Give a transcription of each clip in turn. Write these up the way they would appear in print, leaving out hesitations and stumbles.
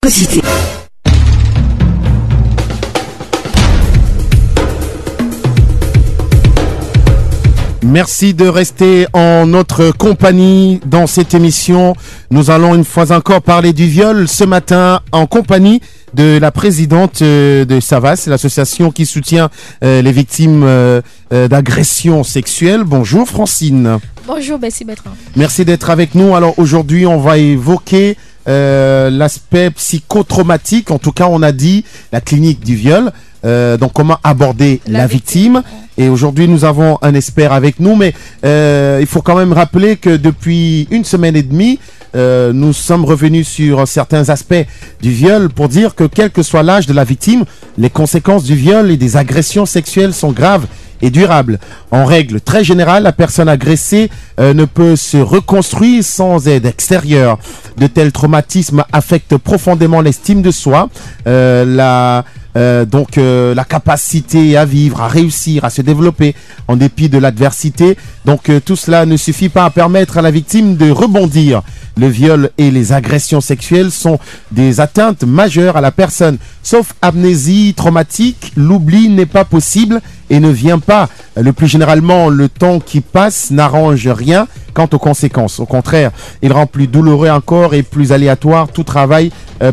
Cité. Merci de rester en notre compagnie dans cette émission. Nous allons une fois encore parler du viol ce matin en compagnie de la présidente de SAVAS, l'association qui soutient les victimes d'agressions sexuelles. Bonjour Francine. Bonjour, merci Bertrand. Merci d'être avec nous. Alors aujourd'hui, on va évoquer l'aspect psychotraumatique. En tout cas, on a dit la clinique du viol. Donc comment aborder la victime. Et aujourd'hui nous avons un expert avec nous, mais il faut quand même rappeler que depuis une semaine et demie nous sommes revenus sur certains aspects du viol pour dire que quel que soit l'âge de la victime, les conséquences du viol et des agressions sexuelles sont graves et durables. En règle très générale, la personne agressée ne peut se reconstruire sans aide extérieure. De tels traumatismes affectent profondément l'estime de soi, la capacité à vivre, à réussir, à se développer en dépit de l'adversité. Donc tout cela ne suffit pas à permettre à la victime de rebondir. Le viol et les agressions sexuelles sont des atteintes majeures à la personne. Sauf amnésie traumatique, l'oubli n'est pas possible et ne vient pas. Le plus généralement, le temps qui passe n'arrange rien quant aux conséquences. Au contraire, il rend plus douloureux encore et plus aléatoire tout travail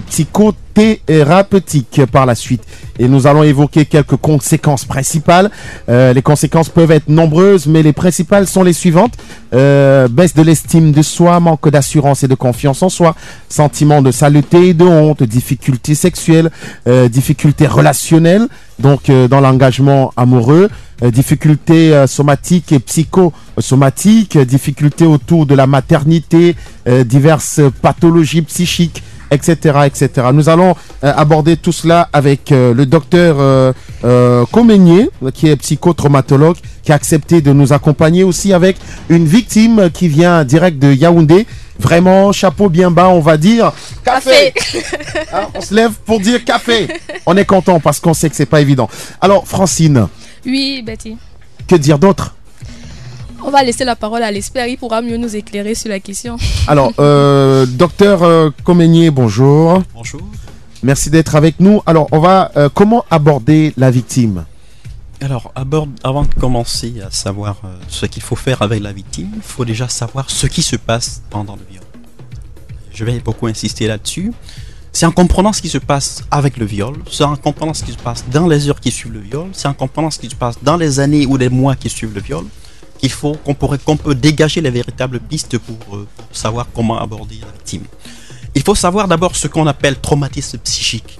psychothérapeutique par la suite. Et nous allons évoquer quelques conséquences principales. Les conséquences peuvent être nombreuses, mais les principales sont les suivantes. Baisse de l'estime de soi, manque d'assurance et de confiance en soi, sentiment de saleté et de honte, difficultés sexuelles, difficultés relationnelles, donc dans l'engagement amoureux, difficultés somatiques et psychosomatiques, difficultés autour de la maternité, diverses pathologies psychiques, etc., etc. Nous allons aborder tout cela avec le docteur Comennier, qui est psychotraumatologue, qui a accepté de nous accompagner aussi avec une victime qui vient direct de Yaoundé. Vraiment, chapeau bien bas, on va dire café. Hein, on se lève pour dire café. On est content parce qu'on sait que c'est pas évident. Alors, Francine. Oui, Betty. Que dire d'autre? On va laisser la parole à l'expert, il pourra mieux nous éclairer sur la question. Alors, docteur Comennier, bonjour. Bonjour. Merci d'être avec nous. Alors, on va comment aborder la victime? Alors, avant de commencer à savoir ce qu'il faut faire avec la victime, il faut déjà savoir ce qui se passe pendant le viol. Je vais beaucoup insister là-dessus. C'est en comprenant ce qui se passe avec le viol, c'est en comprenant ce qui se passe dans les heures qui suivent le viol, c'est en comprenant ce qui se passe dans les années ou les mois qui suivent le viol, qu'on peut dégager les véritables pistes pour savoir comment aborder la victime. Il faut savoir d'abord ce qu'on appelle traumatisme psychique.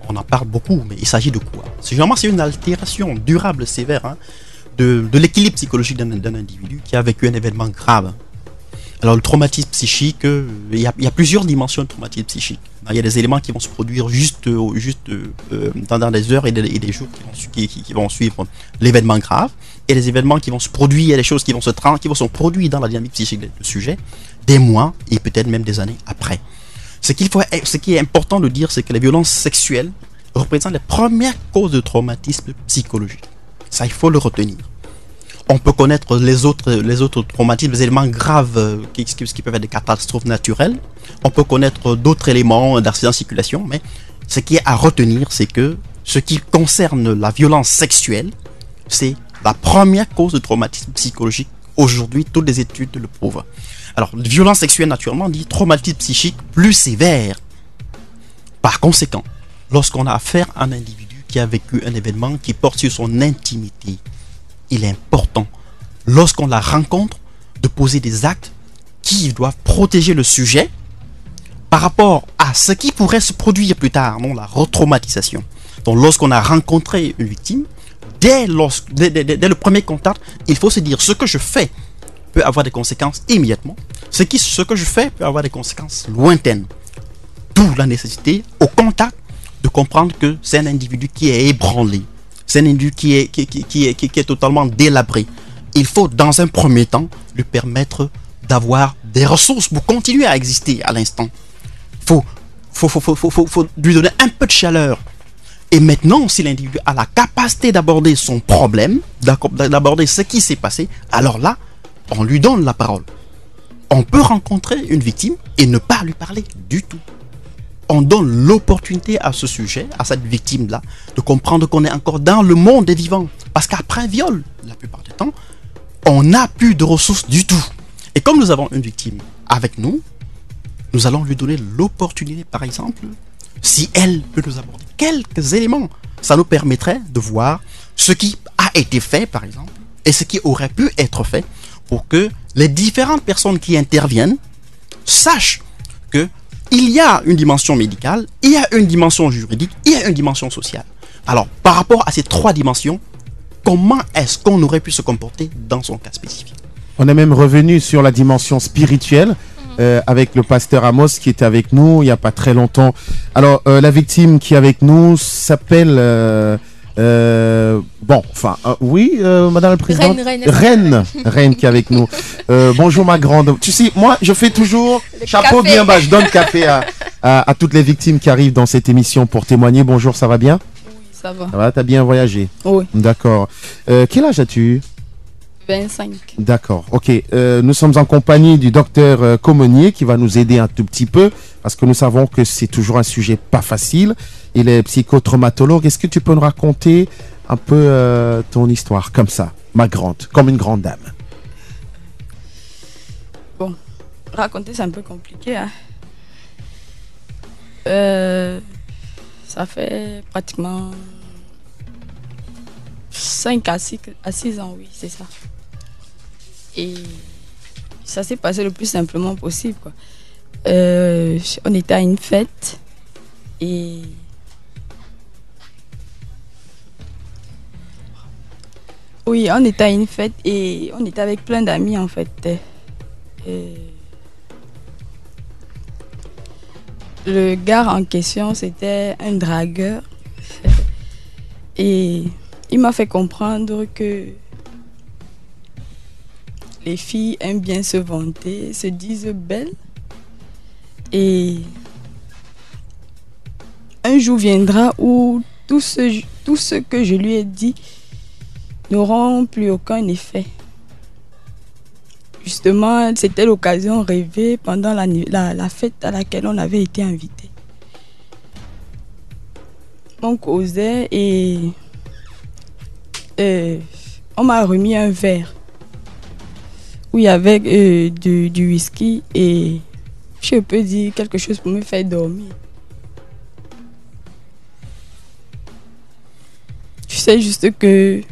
On en parle beaucoup, mais il s'agit de quoi? C'est une altération durable, sévère, de l'équilibre psychologique d'un individu qui a vécu un événement grave. Alors le traumatisme psychique, il y a plusieurs dimensions de traumatisme psychique. Il y a des éléments qui vont se produire juste dans des heures et des jours qui vont suivre l'événement grave, et des événements qui vont se produire, il y a des choses qui vont se produire dans la dynamique psychique du sujet, des mois et peut-être même des années après. Ce qui est important de dire, c'est que les violences sexuelles représentent les premières causes de traumatisme psychologique. Ça, il faut le retenir. On peut connaître les autres traumatismes, les éléments graves qui peuvent être des catastrophes naturelles. On peut connaître d'autres éléments d'accident de circulation, mais ce qui est à retenir, c'est que ce qui concerne la violence sexuelle, c'est la première cause de traumatisme psychologique. Aujourd'hui, toutes les études le prouvent. Alors, violence sexuelle, naturellement, dit traumatisme psychique plus sévère. Par conséquent, lorsqu'on a affaire à un individu qui a vécu un événement qui porte sur son intimité, il est important, lorsqu'on la rencontre, de poser des actes qui doivent protéger le sujet par rapport à ce qui pourrait se produire plus tard, non, la retraumatisation. Donc, lorsqu'on a rencontré une victime, dès le premier contact, il faut se dire ce que je fais peut avoir des conséquences immédiatement. Ce que je fais peut avoir des conséquences lointaines. D'où la nécessité, au contact, de comprendre que c'est un individu qui est ébranlé. C'est un individu qui est totalement délabré. Il faut, dans un premier temps, lui permettre d'avoir des ressources pour continuer à exister à l'instant. Faut lui donner un peu de chaleur. Et maintenant, si l'individu a la capacité d'aborder son problème, d'aborder ce qui s'est passé, alors là, on lui donne la parole. On peut rencontrer une victime et ne pas lui parler du tout. on donne l'opportunité à ce sujet, à cette victime-là, de comprendre qu'on est encore dans le monde des vivants. Parce qu'après un viol, la plupart du temps, on n'a plus de ressources du tout. Et comme nous avons une victime avec nous, nous allons lui donner l'opportunité, par exemple, si elle peut nous apporter quelques éléments, ça nous permettrait de voir ce qui a été fait, par exemple, et ce qui aurait pu être fait pour que les différentes personnes qui interviennent sachent que il y a une dimension médicale, il y a une dimension juridique, il y a une dimension sociale. Alors, par rapport à ces trois dimensions, comment est-ce qu'on aurait pu se comporter dans son cas spécifique? On est même revenu sur la dimension spirituelle avec le pasteur Amos qui était avec nous il n'y a pas très longtemps. Alors, la victime qui est avec nous s'appelle... oui, Madame la Présidente. Reine qui est avec nous. Bonjour ma grande. Tu sais, moi, je fais toujours Le chapeau café. bien bas. Je donne café à toutes les victimes qui arrivent dans cette émission pour témoigner. Bonjour, ça va bien? Ça va. Ça va, t'as bien voyagé? Oui. D'accord. Quel âge as-tu? 25. D'accord, ok. Nous sommes en compagnie du docteur Comonier qui va nous aider un tout petit peu parce que nous savons que c'est toujours un sujet pas facile. Il est psychotraumatologue. Est-ce que tu peux nous raconter un peu ton histoire comme ça, ma grande, comme une grande dame? Bon, raconter c'est un peu compliqué. Hein. Ça fait pratiquement 5 à 6 ans, oui, c'est ça. Et ça s'est passé le plus simplement possible, quoi. On était à une fête et oui, on était à une fête et on était avec plein d'amis en fait. Et le gars en question, c'était un dragueur. Et il m'a fait comprendre que les filles aiment bien se vanter, se disent belles. Et un jour viendra où tout ce que je lui ai dit n'auront plus aucun effet. Justement, c'était l'occasion rêvée pendant la fête à laquelle on avait été invité. On causait et on m'a remis un verre où il y avait du whisky et je peux dire quelque chose pour me faire dormir. Je sais juste que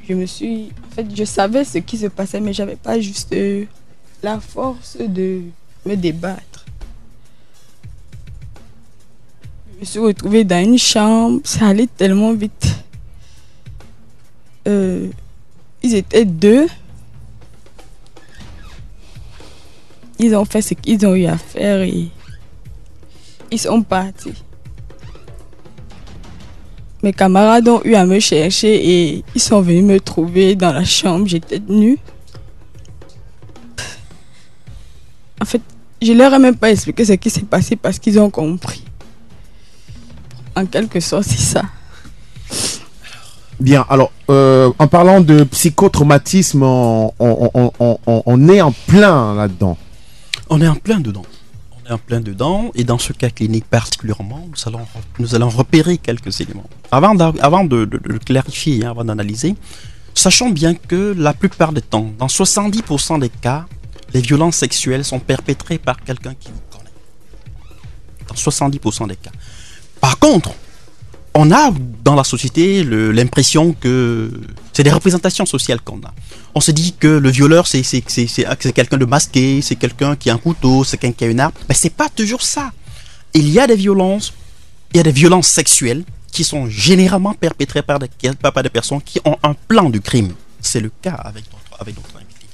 je savais ce qui se passait, mais j'avais pas juste la force de me débattre. Je me suis retrouvée dans une chambre, ça allait tellement vite. Ils étaient deux. Ils ont fait ce qu'ils ont eu à faire et ils sont partis. Mes camarades ont eu à me chercher et ils sont venus me trouver dans la chambre. J'étais nue. En fait, je leur ai même pas expliqué ce qui s'est passé parce qu'ils ont compris. En quelque sorte, c'est ça. Bien, alors, en parlant de psychotraumatisme, on est en plein là-dedans. On est en plein dedans. On est en plein dedans. Et dans ce cas clinique particulièrement, nous allons repérer quelques éléments. Avant de le clarifier, avant d'analyser, sachons bien que la plupart des temps, dans 70% des cas, les violences sexuelles sont perpétrées par quelqu'un qui vous connaît. Dans 70% des cas. Par contre, on a dans la société l'impression que c'est des représentations sociales qu'on a. On se dit que le violeur c'est quelqu'un de masqué, c'est quelqu'un qui a un couteau, c'est quelqu'un qui a une arme. Mais c'est pas toujours ça. Il y a des violences sexuelles qui sont généralement perpétrées par des personnes qui ont un plan de crime. C'est le cas avec notre invité.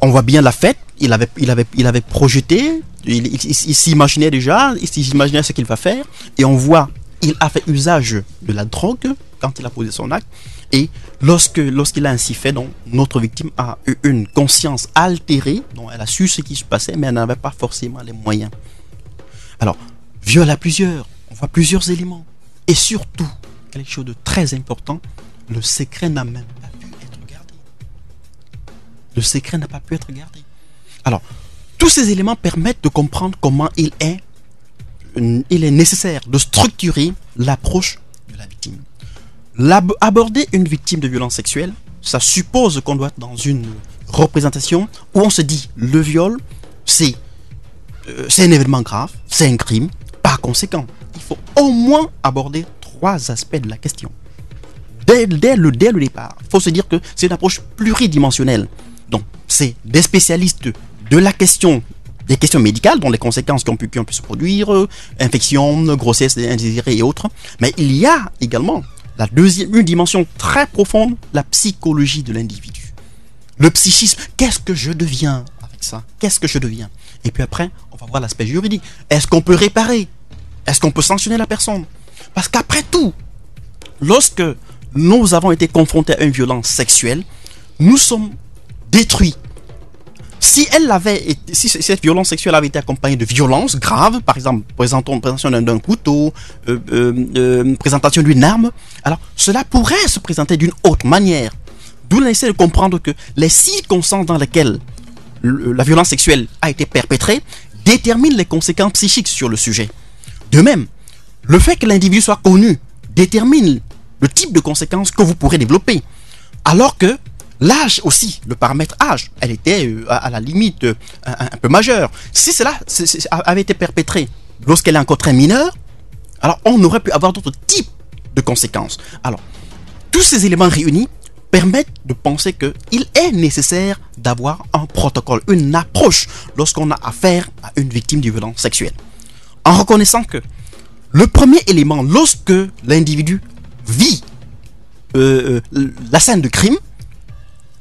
On voit bien la fête. Il avait projeté. Il s'imaginait déjà. Il s'imaginait ce qu'il va faire. Et on voit. Il a fait usage de la drogue quand il a posé son acte. Et lorsqu'il a ainsi fait, donc, notre victime a eu une conscience altérée. Donc elle a su ce qui se passait, mais elle n'avait pas forcément les moyens. Alors, viol à plusieurs. On voit plusieurs éléments. Et surtout, quelque chose de très important, le secret n'a même pas pu être gardé. Le secret n'a pas pu être gardé. Alors, tous ces éléments permettent de comprendre comment il est il est nécessaire de structurer l'approche de la victime. Aborder une victime de violence sexuelle, ça suppose qu'on doit être dans une représentation où on se dit le viol, c'est un événement grave, c'est un crime. Par conséquent, il faut au moins aborder 3 aspects de la question. Dès le départ, il faut se dire que c'est une approche pluridimensionnelle. Donc, c'est des spécialistes de la question, des questions médicales, dont les conséquences qui ont pu se produire, infection, grossesse indésirée et autres. Mais il y a également une dimension très profonde, la psychologie de l'individu. Le psychisme, qu'est-ce que je deviens avec ça? Qu'est-ce que je deviens? Et puis après, on va voir l'aspect juridique. Est-ce qu'on peut réparer? Est-ce qu'on peut sanctionner la personne? Parce qu'après tout, lorsque nous avons été confrontés à une violence sexuelle, nous sommes détruits. Si cette violence sexuelle avait été accompagnée de violences graves, par exemple, présentation d'un couteau, présentation d'une arme, alors cela pourrait se présenter d'une autre manière. D'où on essaie de comprendre que les circonstances dans lesquelles la violence sexuelle a été perpétrée déterminent les conséquences psychiques sur le sujet. De même, le fait que l'individu soit connu détermine le type de conséquences que vous pourrez développer. Alors que l'âge aussi, le paramètre âge, elle était à la limite un peu majeure. Si cela avait été perpétré lorsqu'elle est encore très mineure, alors on aurait pu avoir d'autres types de conséquences. Alors, tous ces éléments réunis permettent de penser qu'il est nécessaire d'avoir un protocole, une approche lorsqu'on a affaire à une victime de violence sexuelle. En reconnaissant que le premier élément, lorsque l'individu vit la scène de crime,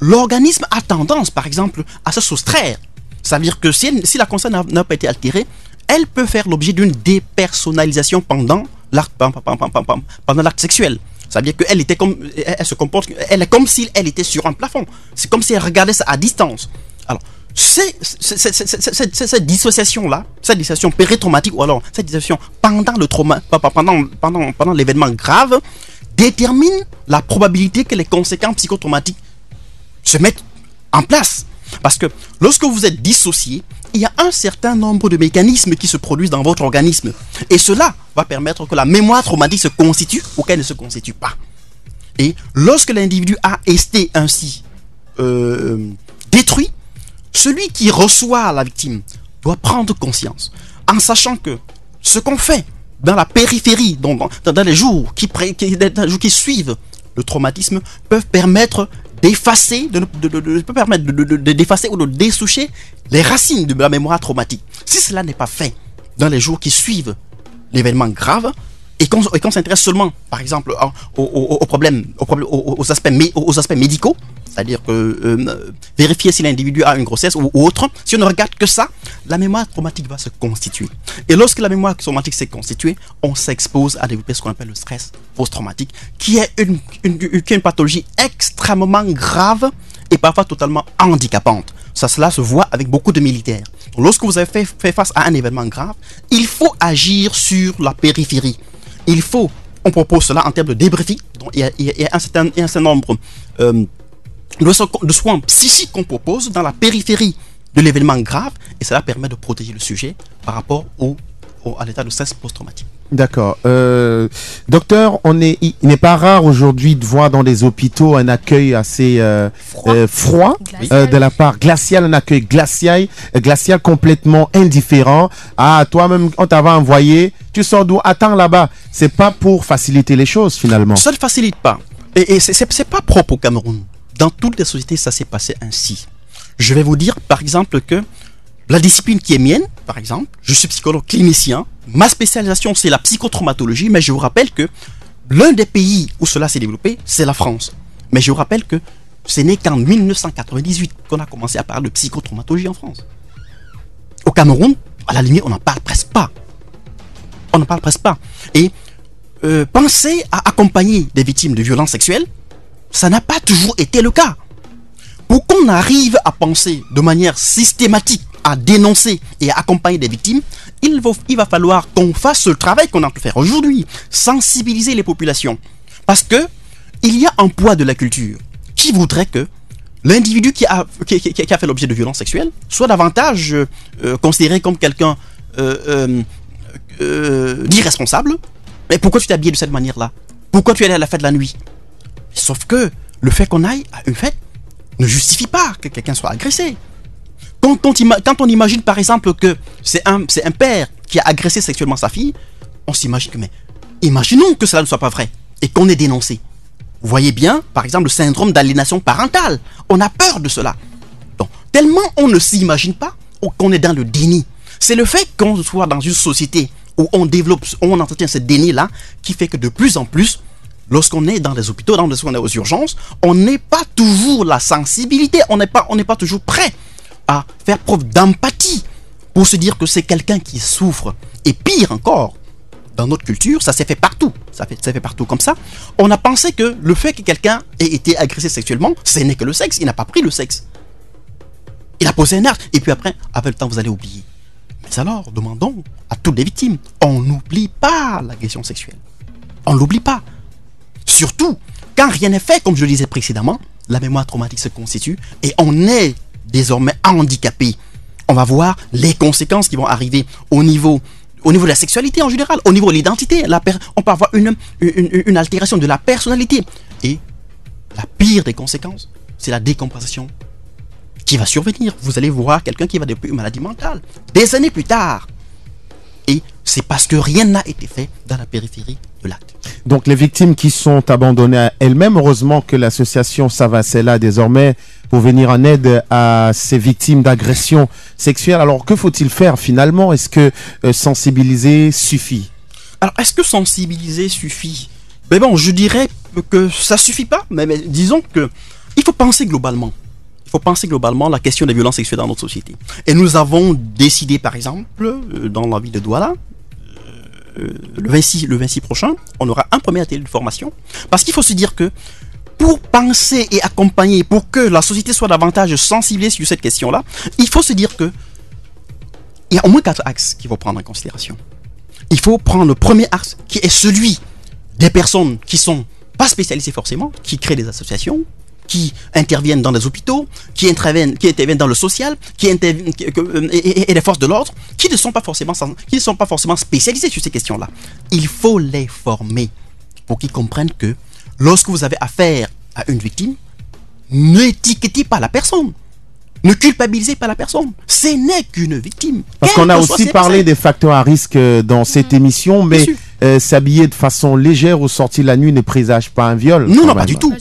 l'organisme a tendance, par exemple, à se soustraire. C'est-à-dire que si la conscience n'a pas été altérée, elle peut faire l'objet d'une dépersonnalisation pendant l'acte sexuel. C'est-à-dire qu'elle elle est comme si elle était sur un plafond. C'est comme si elle regardait ça à distance. Alors, cette dissociation-là, cette dissociation péritraumatique, ou alors cette dissociation pendant le trauma, pendant l'événement grave, détermine la probabilité que les conséquences psychotraumatiques se mettent en place. Parce que lorsque vous êtes dissocié, il y a un certain nombre de mécanismes qui se produisent dans votre organisme. Et cela va permettre que la mémoire traumatique se constitue ou qu'elle ne se constitue pas. Et lorsque l'individu a été ainsi détruit, celui qui reçoit la victime doit prendre conscience, en sachant que ce qu'on fait dans la périphérie, dans les jours qui suivent le traumatisme, peuvent permettre d'effacer, d'effacer ou de dessoucher les racines de la mémoire traumatique. Si cela n'est pas fait dans les jours qui suivent l'événement grave, et qu'on s'intéresse seulement, par exemple, aux problèmes, aux aspects médicaux, c'est-à-dire que vérifier si l'individu a une grossesse ou autre, si on ne regarde que ça, la mémoire traumatique va se constituer. Et lorsque la mémoire traumatique s'est constituée, on s'expose à développer ce qu'on appelle le stress post-traumatique, qui est une pathologie extrêmement grave et parfois totalement handicapante. Cela se voit avec beaucoup de militaires. Donc, lorsque vous avez fait face à un événement grave, il faut agir sur la périphérie. On propose cela en termes de débriefing. Donc, il y a un certain nombre de soins psychiques qu'on propose dans la périphérie de l'événement grave, et cela permet de protéger le sujet par rapport à l'état de stress post-traumatique. D'accord. Docteur, il n'est pas rare aujourd'hui de voir dans les hôpitaux un accueil assez froid de la part glacial, un accueil glacial complètement indifférent. Ah, toi-même, on t'avait envoyé, tu sors d'où? Attends là-bas. C'est pas pour faciliter les choses finalement. Ça ne facilite pas. Et c'est pas propre au Cameroun. Dans toutes les sociétés, ça s'est passé ainsi. Je vais vous dire, par exemple, que la discipline qui est mienne, par exemple, je suis psychologue clinicien, ma spécialisation c'est la psychotraumatologie, mais je vous rappelle que l'un des pays où cela s'est développé, c'est la France. Mais je vous rappelle que ce n'est qu'en 1998 qu'on a commencé à parler de psychotraumatologie en France. Au Cameroun, à la limite, on n'en parle presque pas. On n'en parle presque pas. Et penser à accompagner des victimes de violences sexuelles, ça n'a pas toujours été le cas. Pour qu'on arrive à penser de manière systématique à dénoncer et à accompagner des victimes, il va falloir qu'on fasse ce travail qu'on a pu faire aujourd'hui, sensibiliser les populations. Parce que il y a un poids de la culture qui voudrait que l'individu qui a fait l'objet de violences sexuelles soit davantage considéré comme quelqu'un d'irresponsable. Mais pourquoi tu t'es habillé de cette manière-là? Pourquoi tu es allé à la fête la nuit? Sauf que le fait qu'on aille à une fête ne justifie pas que quelqu'un soit agressé. Quand on imagine par exemple que c'est un père qui a agressé sexuellement sa fille, on s'imagine que, mais imaginons que cela ne soit pas vrai et qu'on ait dénoncé. Vous voyez bien, par exemple, le syndrome d'aliénation parentale. On a peur de cela. Donc, tellement on ne s'imagine pas qu'on est dans le déni. C'est le fait qu'on soit dans une société où on entretient ce déni-là qui fait que de plus en plus, lorsqu'on est dans les hôpitaux, lorsqu'on est aux urgences, on n'est pas toujours la sensibilité, on n'est pas toujours prêt à faire preuve d'empathie pour se dire que c'est quelqu'un qui souffre. Et pire encore, dans notre culture, ça s'est fait partout. Ça fait partout comme ça. On a pensé que le fait que quelqu'un ait été agressé sexuellement, ce n'est que le sexe. Il n'a pas pris le sexe. Il a posé un acte. Et puis après, avec le temps, vous allez oublier. Mais alors, demandons à toutes les victimes. On n'oublie pas l'agression sexuelle. On ne l'oublie pas. Surtout, quand rien n'est fait, comme je le disais précédemment, la mémoire traumatique se constitue et on est désormais handicapé. On va voir les conséquences qui vont arriver au niveau de la sexualité en général, au niveau de l'identité. On peut avoir une altération de la personnalité. Et la pire des conséquences, c'est la décompensation qui va survenir. Vous allez voir quelqu'un qui va développer une maladie mentale des années plus tard. Et c'est parce que rien n'a été fait dans la périphérie de l'acte. Donc les victimes qui sont abandonnées à elles-mêmes, heureusement que l'association Savas est là désormais pour venir en aide à ces victimes d'agressions sexuelles. Alors que faut-il faire finalement? Est-ce que sensibiliser suffit? Alors est-ce que sensibiliser suffit? Ben bon, je dirais que ça suffit pas, mais disons que il faut penser globalement. Il faut penser globalement la question des violences sexuelles dans notre société. Et nous avons décidé par exemple, dans la ville de Douala, le 26 prochain, on aura un premier atelier de formation. Parce qu'il faut se dire que pour penser et accompagner, pour que la société soit davantage sensibilisée sur cette question-là, il faut se dire que il y a au moins 4 axes qu'il faut prendre en considération. Il faut prendre le premier axe qui est celui des personnes qui sont pas spécialisées forcément, qui créent des associations, qui interviennent dans les hôpitaux, qui interviennent dans le social, et les forces de l'ordre, qui ne sont pas forcément spécialisés sur ces questions-là. Il faut les former pour qu'ils comprennent que lorsque vous avez affaire à une victime, n'étiquetez pas la personne. Ne culpabilisez pas la personne. Ce n'est qu'une victime. Parce qu'on a aussi parlé des facteurs à risque dans cette émission, mais s'habiller de façon légère ou sortir la nuit ne présage pas un viol. Non, pas du tout.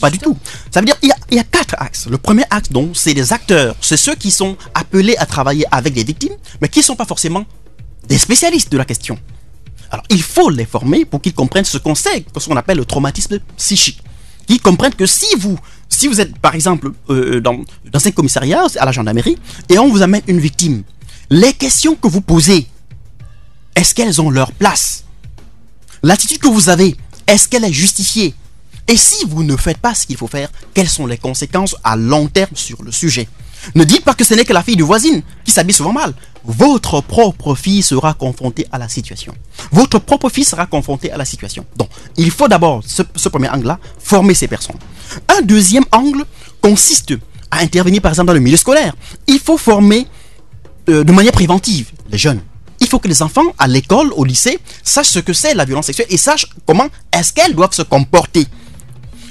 Ça veut dire qu'il y a 4 axes. Le premier axe, donc, c'est les acteurs. C'est ceux qui sont appelés à travailler avec des victimes, mais qui ne sont pas forcément des spécialistes de la question. Alors, il faut les former pour qu'ils comprennent ce qu'on appelle le traumatisme psychique. Qu'ils comprennent que si vous êtes, par exemple, dans un commissariat, à la gendarmerie, et on vous amène une victime, les questions que vous posez, est-ce qu'elles ont leur place? L'attitude que vous avez, est-ce qu'elle est justifiée? Et si vous ne faites pas ce qu'il faut faire, quelles sont les conséquences à long terme sur le sujet? Ne dites pas que ce n'est que la fille du voisine qui s'habille souvent mal. Votre propre fille sera confrontée à la situation. Votre propre fils sera confronté à la situation. Donc, il faut d'abord, ce premier angle-là, former ces personnes. Un deuxième angle consiste à intervenir, par exemple, dans le milieu scolaire. Il faut former de manière préventive les jeunes. Il faut que les enfants, à l'école, au lycée, sachent ce que c'est la violence sexuelle et sachent comment est-ce qu'elles doivent se comporter.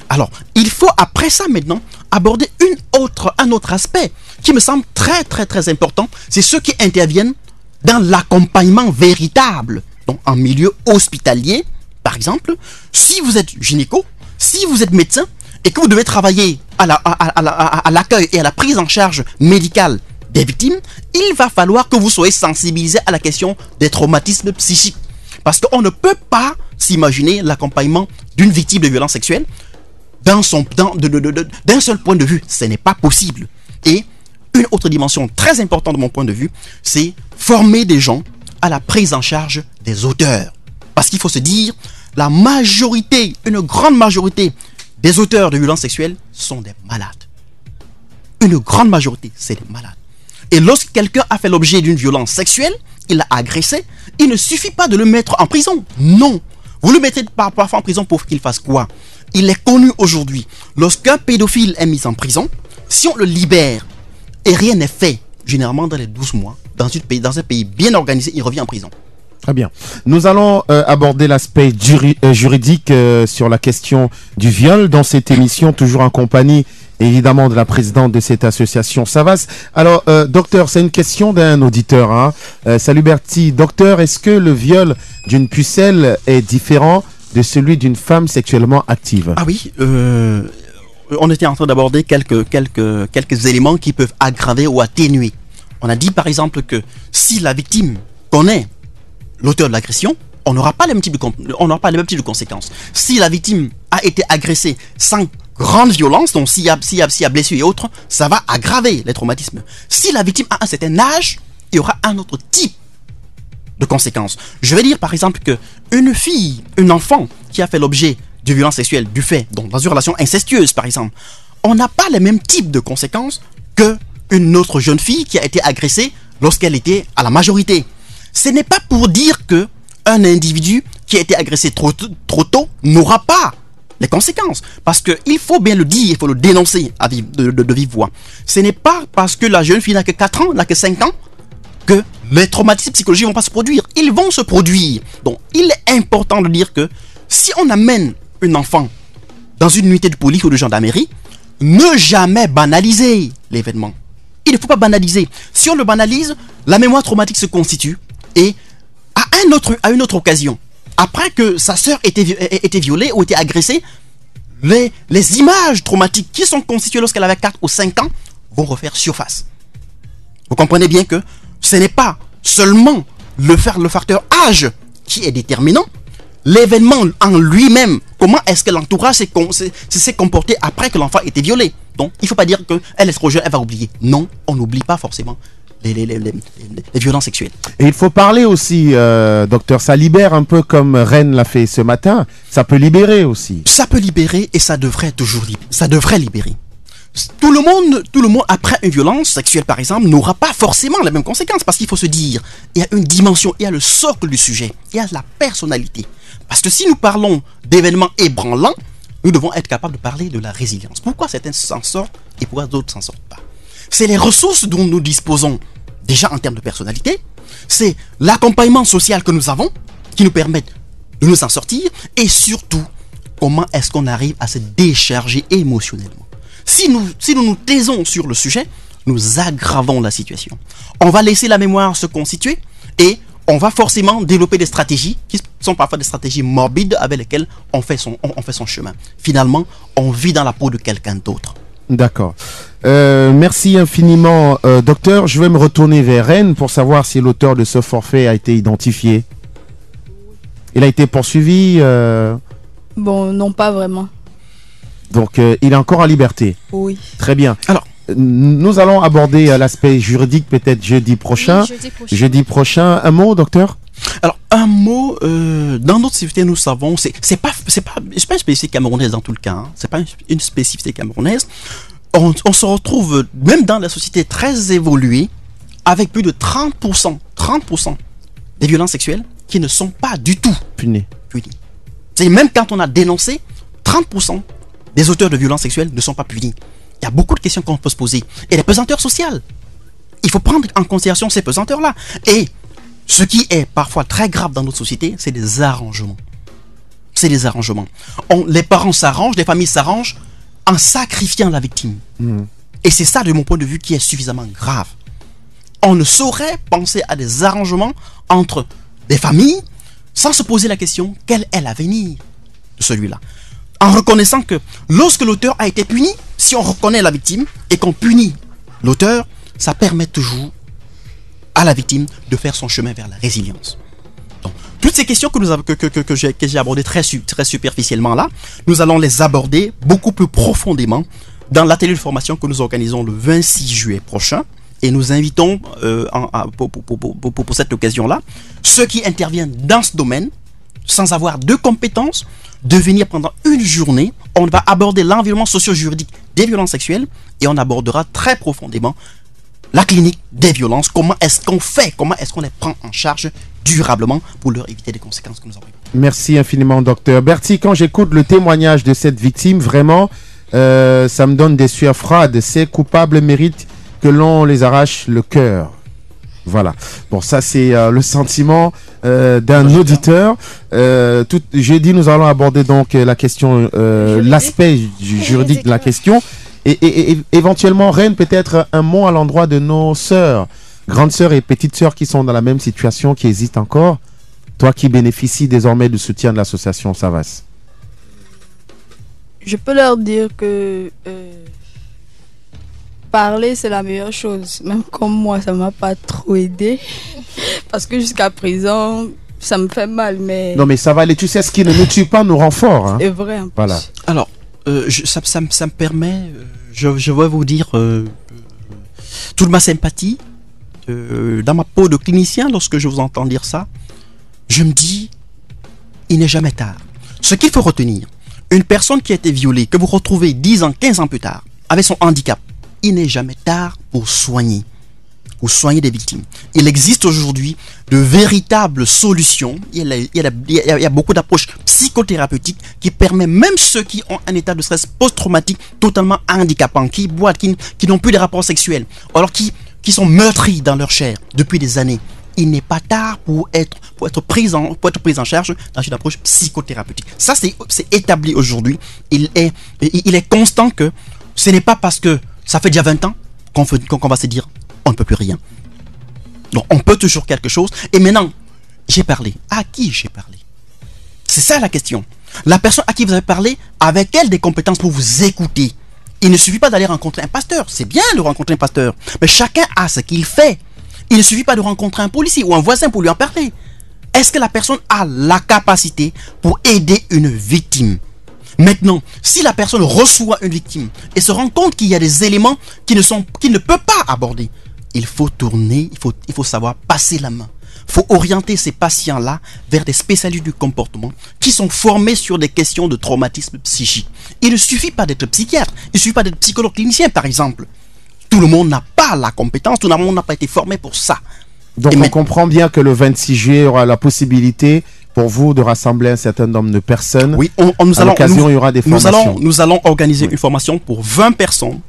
Alors, il faut après ça maintenant aborder un autre aspect qui me semble très très très important, c'est ceux qui interviennent dans l'accompagnement véritable. Donc en milieu hospitalier, par exemple, si vous êtes gynéco, si vous êtes médecin et que vous devez travailler à l'accueil et à la prise en charge médicale des victimes, il va falloir que vous soyez sensibilisé à la question des traumatismes psychiques. Parce qu'on ne peut pas s'imaginer l'accompagnement d'une victime de violence sexuelle d'un seul point de vue. Ce n'est pas possible. Et une autre dimension très importante de mon point de vue, c'est former des gens à la prise en charge des auteurs. Parce qu'il faut se dire, une grande majorité des auteurs de violences sexuelles sont des malades. Une grande majorité, c'est des malades. Et lorsque quelqu'un a fait l'objet d'une violence sexuelle, il l'a agressé, il ne suffit pas de le mettre en prison. Non. Vous le mettez parfois en prison pour qu'il fasse quoi? Il est connu aujourd'hui. Lorsqu'un pédophile est mis en prison, si on le libère et rien n'est fait, généralement dans les 12 mois, dans un pays bien organisé, il revient en prison. Très bien. Nous allons aborder l'aspect juridique sur la question du viol dans cette émission, toujours en compagnie évidemment de la présidente de cette association Savas. Alors, docteur, c'est une question d'un auditeur. Hein. Salut Bertie. Docteur, est-ce que le viol d'une pucelle est différent de celui d'une femme sexuellement active? Ah oui, on était en train d'aborder quelques éléments qui peuvent aggraver ou atténuer. On a dit par exemple que si la victime connaît l'auteur de l'agression, on n'aura pas les mêmes types de conséquences. Si la victime a été agressée sans grande violence, donc s'il y a blessure et autres, ça va aggraver les traumatismes. Si la victime a un certain âge, il y aura un autre type de conséquences. Je vais dire par exemple que une enfant qui a fait l'objet de violences sexuelles du fait, donc dans une relation incestueuse par exemple, on n'a pas les mêmes types de conséquences que une autre jeune fille qui a été agressée lorsqu'elle était à la majorité. Ce n'est pas pour dire que un individu qui a été agressé trop tôt n'aura pas les conséquences. Parce qu'il faut bien le dire, il faut le dénoncer de vive voix. Ce n'est pas parce que la jeune fille n'a que 4 ans, n'a que 5 ans, que les traumatismes psychologiques ne vont pas se produire. Ils vont se produire. Donc, il est important de dire que si on amène un enfant dans une unité de police ou de gendarmerie, ne jamais banaliser l'événement. Il ne faut pas banaliser. Si on le banalise, la mémoire traumatique se constitue et à une autre occasion, après que sa sœur ait été violée ou été agressée, les images traumatiques qui sont constituées lorsqu'elle avait 4 ou 5 ans vont refaire surface. Vous comprenez bien que ce n'est pas seulement le facteur âge qui est déterminant, l'événement en lui-même, comment est-ce que l'entourage s'est comporté après que l'enfant ait été violé. Donc, il ne faut pas dire qu'elle est trop jeune, elle va oublier. Non, on n'oublie pas forcément les violences sexuelles. Et il faut parler aussi, docteur, ça libère un peu comme Rennes l'a fait ce matin, ça peut libérer aussi. Ça peut libérer et ça devrait libérer. Tout le monde après une violence sexuelle par exemple n'aura pas forcément les mêmes conséquences parce qu'il faut se dire, il y a une dimension, il y a le socle du sujet, il y a la personnalité. Parce que si nous parlons d'événements ébranlants, nous devons être capables de parler de la résilience. Pourquoi certains s'en sortent et pourquoi d'autres s'en sortent pas? C'est les ressources dont nous disposons déjà en termes de personnalité, c'est l'accompagnement social que nous avons qui nous permettent de nous en sortir et surtout, comment est-ce qu'on arrive à se décharger émotionnellement. Si nous nous taisons sur le sujet, nous aggravons la situation. On va laisser la mémoire se constituer et on va forcément développer des stratégies qui sont parfois des stratégies morbides avec lesquelles on fait son chemin. Finalement, on vit dans la peau de quelqu'un d'autre. D'accord. Merci infiniment, docteur. Je vais me retourner vers Rennes pour savoir si l'auteur de ce forfait a été identifié. Il a été poursuivi Bon, non, pas vraiment. Donc, il est encore en liberté. Oui. Très bien. Alors, nous allons aborder l'aspect juridique peut-être jeudi prochain. Oui, jeudi prochain. Un mot, docteur? Alors, un mot, dans notre société, nous savons, c'est pas une spécificité camerounaise dans tout le cas, hein. C'est pas une spécificité camerounaise. On se retrouve, même dans la société très évoluée, avec plus de 30% des violences sexuelles qui ne sont pas du tout punies. C'est même quand on a dénoncé, 30% des auteurs de violences sexuelles ne sont pas punis. Il y a beaucoup de questions qu'on peut se poser. Et les pesanteurs sociales. Il faut prendre en considération ces pesanteurs-là. Et ce qui est parfois très grave dans notre société, c'est des arrangements. Les parents s'arrangent, les familles s'arrangent en sacrifiant la victime. Et c'est ça, de mon point de vue, qui est suffisamment grave. On ne saurait penser à des arrangements entre des familles sans se poser la question, quel est l'avenir de celui-là? En reconnaissant que lorsque l'auteur a été puni, si on reconnaît la victime et qu'on punit l'auteur, ça permet toujours à la victime de faire son chemin vers la résilience. Donc, toutes ces questions que j'ai abordées très superficiellement là, nous allons les aborder beaucoup plus profondément dans l'atelier de formation que nous organisons le 26 juillet prochain. Et nous invitons pour cette occasion-là ceux qui interviennent dans ce domaine sans avoir de compétences de venir pendant une journée. On va aborder l'environnement socio-juridique des violences sexuelles et on abordera très profondément la clinique des violences. Comment est-ce qu'on les prend en charge durablement pour leur éviter des conséquences que nous avons. Merci infiniment, docteur. Bertie, quand j'écoute le témoignage de cette victime, vraiment, ça me donne des sueurs froides. Ces coupables méritent que l'on les arrache le cœur. Voilà. Bon, ça c'est le sentiment d'un auditeur. Jeudi, nous allons aborder donc la question, l'aspect juridique de la question. Et éventuellement, Reine, peut-être un mot à l'endroit de nos sœurs, grandes sœurs et petites sœurs qui sont dans la même situation, qui hésitent encore. Toi qui bénéficies désormais du soutien de l'association Savas. Je peux leur dire que parler, c'est la meilleure chose. Même comme moi, ça ne m'a pas trop aidé. Parce que jusqu'à présent, ça me fait mal. Mais... Non, mais ça va aller. Tu sais, ce qui ne nous tue pas nous rend fort. Hein. C'est vrai. En plus. Voilà. Alors, ça me permet, je vais vous dire toute ma sympathie dans ma peau de clinicien lorsque je vous entends dire ça. Je me dis, il n'est jamais tard. Ce qu'il faut retenir, une personne qui a été violée, que vous retrouvez 10 ans, 15 ans plus tard, avec son handicap, il n'est jamais tard pour soigner des victimes. Il existe aujourd'hui de véritables solutions. Il y a beaucoup d'approches psychothérapeutiques qui permettent même ceux qui ont un état de stress post-traumatique totalement handicapant, qui boivent, qui n'ont plus de rapports sexuels, alors qui sont meurtris dans leur chair depuis des années. Il n'est pas tard pour être pris en charge dans une approche psychothérapeutique. Ça, c'est établi aujourd'hui. Il est constant que ce n'est pas parce que ça fait déjà 20 ans qu'on va se dire on ne peut plus rien. Donc, on peut toujours quelque chose. Et maintenant, j'ai parlé. À qui j'ai parlé? C'est ça la question. La personne à qui vous avez parlé, avait-elle des compétences pour vous écouter? Il ne suffit pas d'aller rencontrer un pasteur. C'est bien de rencontrer un pasteur. Mais chacun a ce qu'il fait. Il ne suffit pas de rencontrer un policier ou un voisin pour lui en parler. Est-ce que la personne a la capacité pour aider une victime? Maintenant, si la personne reçoit une victime et se rend compte qu'il y a des éléments qu'il ne peut pas aborder, il faut tourner, il faut savoir passer la main. Il faut orienter ces patients-là vers des spécialistes du comportement qui sont formés sur des questions de traumatisme psychique. Il ne suffit pas d'être psychiatre, il ne suffit pas d'être psychologue clinicien par exemple. Tout le monde n'a pas la compétence, tout le monde n'a pas été formé pour ça. Donc on comprend bien que le 26 juillet, il y aura la possibilité pour vous de rassembler un certain nombre de personnes. Oui, à l'occasion, il y aura des formations. Nous allons organiser une formation pour 20 personnes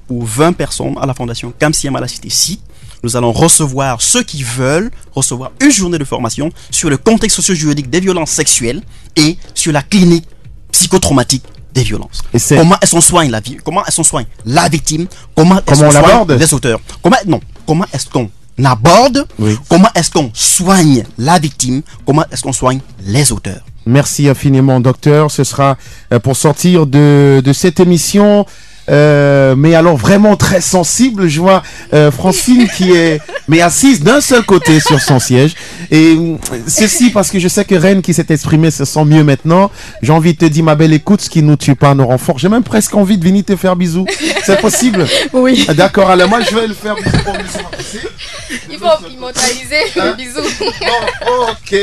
à la Fondation Kamsiem à la Cité SI. Nous allons recevoir ceux qui veulent recevoir une journée de formation sur le contexte socio-juridique des violences sexuelles et sur la clinique psychotraumatique des violences. Comment est-ce qu'on soigne la victime, comment est-ce qu'on soigne les auteurs, comment est-ce qu'on aborde, comment est-ce qu'on soigne la victime, comment est-ce qu'on soigne les auteurs. Merci infiniment, docteur. Ce sera pour sortir de cette émission. Mais alors vraiment très sensible, je vois Francine qui est assise d'un seul côté sur son siège, et ceci parce que je sais que Reine qui s'est exprimée se sent mieux maintenant. J'ai envie de te dire, ma belle, écoute, ce qui nous tue pas nous rend fort. J'ai même presque envie de venir te faire bisous. C'est possible? Oui. D'accord, alors moi je vais le faire bisous pour il faut immortaliser le bisou. Bon, ok.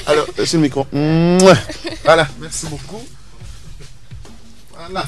Alors sur le micro. Voilà, merci beaucoup. Voilà.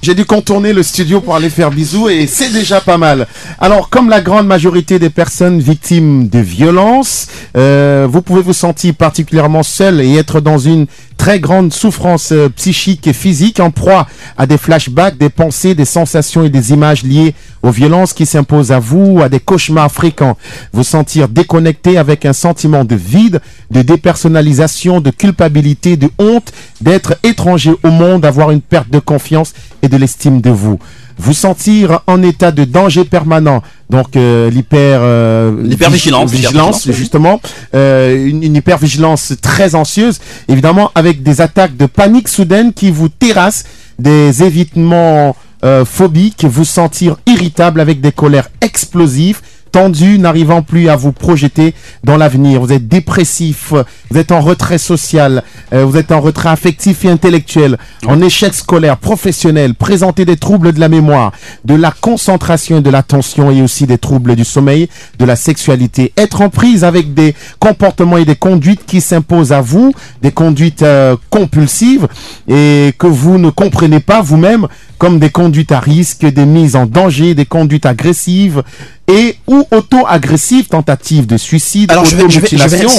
J'ai dû contourner le studio pour aller faire bisous et c'est déjà pas mal. Alors, comme la grande majorité des personnes victimes de violences, vous pouvez vous sentir particulièrement seul et être dans une très grande souffrance psychique et physique, en proie à des flashbacks, des pensées, des sensations et des images liées aux violences qui s'imposent à vous, à des cauchemars fréquents. Vous sentir déconnecté avec un sentiment de vide, de dépersonnalisation, de culpabilité, de honte, d'être étranger au monde, avoir une perte de confiance et de l'estime de vous. Vous sentir en état de danger permanent, donc l'hypervigilance, justement, une hypervigilance très anxieuse, évidemment avec des attaques de panique soudaine qui vous terrassent, des évitements phobiques, vous sentir irritable avec des colères explosives, tendu, n'arrivant plus à vous projeter dans l'avenir. Vous êtes dépressif, vous êtes en retrait social, vous êtes en retrait affectif et intellectuel, en échec scolaire, professionnel, présenter des troubles de la mémoire, de la concentration et de l'attention, et aussi des troubles du sommeil, de la sexualité. Être en prise avec des comportements et des conduites qui s'imposent à vous, des conduites compulsives et que vous ne comprenez pas vous-même, comme des conduites à risque, des mises en danger, des conduites agressives et ou auto-agressives, tentatives de suicide, automutilation.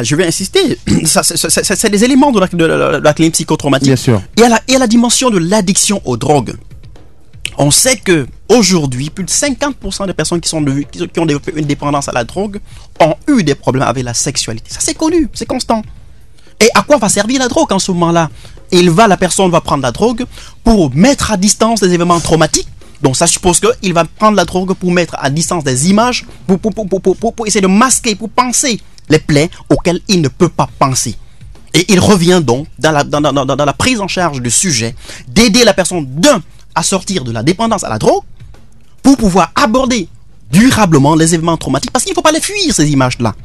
Je vais insister. C'est des éléments de la clinique psychotraumatique. Bien sûr. Et à la dimension de l'addiction aux drogues. On sait que aujourd'hui, plus de 50% des personnes qui ont développé une dépendance à la drogue ont eu des problèmes avec la sexualité. Ça, c'est connu, c'est constant. Et à quoi va servir la drogue en ce moment-là? La personne va prendre la drogue pour mettre à distance des événements traumatiques. Donc ça suppose qu'il va prendre la drogue pour mettre à distance des images, pour essayer de masquer, pour penser les plaies auxquelles il ne peut pas penser. Et il revient donc dans la prise en charge du sujet, d'aider la personne à sortir de la dépendance à la drogue, pour pouvoir aborder durablement les événements traumatiques, parce qu'il ne faut pas les fuir, ces images-là.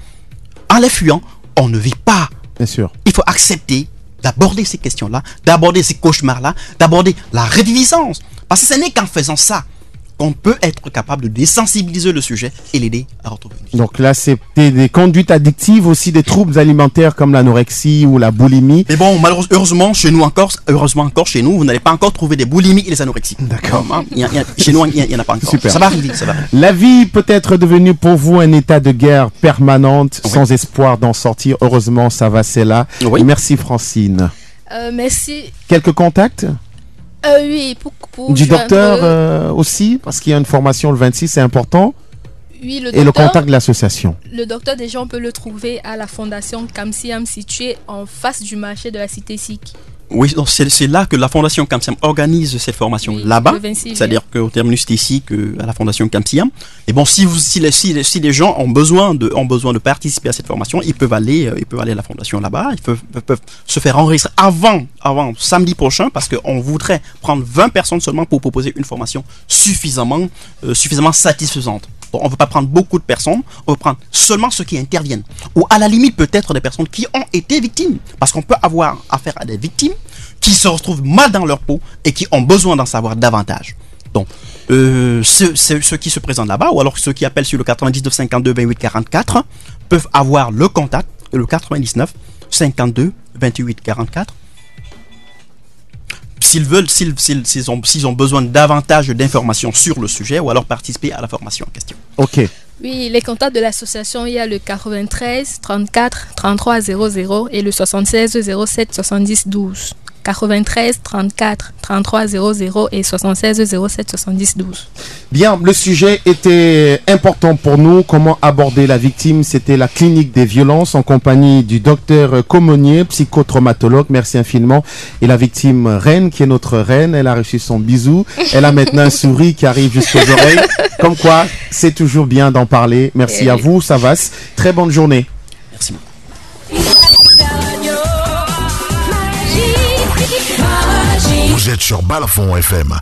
En les fuyant, on ne vit pas. Bien sûr. Il faut accepter d'aborder ces questions-là, d'aborder ces cauchemars-là, d'aborder la réviviscence. Parce que ce n'est qu'en faisant ça qu'on peut être capable de désensibiliser le sujet et l'aider à retrouver une vie. Donc là, c'était des conduites addictives, aussi des troubles alimentaires comme l'anorexie ou la boulimie. Mais bon, heureusement encore chez nous, vous n'allez pas encore trouver des boulimiques et des anorexies. D'accord. Chez nous, il n'y en a pas encore. Super. Ça va arriver, ça va arriver. La vie peut être devenue pour vous un état de guerre permanente, Oui. sans espoir d'en sortir. Heureusement, ça va, c'est là. Oui. Merci Francine. Merci. Quelques contacts Oui, pour du jouer un docteur peu- aussi, parce qu'il y a une formation le 26, c'est important. Oui, le Et le docteur. contact de l'association. Le docteur, déjà, on peut le trouver à la fondation Kamsiam, située en face du marché de la cité SIC. Oui, donc c'est là que la Fondation Kamsiam organise cette formation Oui, là-bas. le 26 C'est-à-dire qu'au terminus ici à la Fondation Kamsiam. Et bon, si les gens ont besoin de participer à cette formation, ils peuvent aller à la Fondation là-bas. Ils peuvent se faire enregistrer avant samedi prochain, parce qu'on voudrait prendre 20 personnes seulement pour proposer une formation suffisamment satisfaisante. Donc, on ne veut pas prendre beaucoup de personnes, on veut prendre seulement ceux qui interviennent. Ou à la limite peut-être des personnes qui ont été victimes. Parce qu'on peut avoir affaire à des victimes qui se retrouvent mal dans leur peau et qui ont besoin d'en savoir davantage. Donc, ceux qui se présentent là-bas, ou alors ceux qui appellent sur le 99 52 28 44, peuvent avoir le contact, le 99 52 28 44. S'ils ont besoin davantage d'informations sur le sujet, ou alors participer à la formation en question. Ok. Oui, les contacts de l'association, il y a le 93 34 33 00 et le 76 07 70 12. 93 34 33 00 et 76 07 70 12. Bien, le sujet était important pour nous. Comment aborder la victime? C'était la clinique des violences en compagnie du docteur Comonier, psychotraumatologue. Merci infiniment. Et la victime Reine, qui est notre reine, elle a reçu son bisou. Elle a maintenant un sourire qui arrive jusqu'aux oreilles. Comme quoi, c'est toujours bien d'en parler. Merci à vous, Savas. Très bonne journée. Merci beaucoup. Vous êtes sur Balafon FM.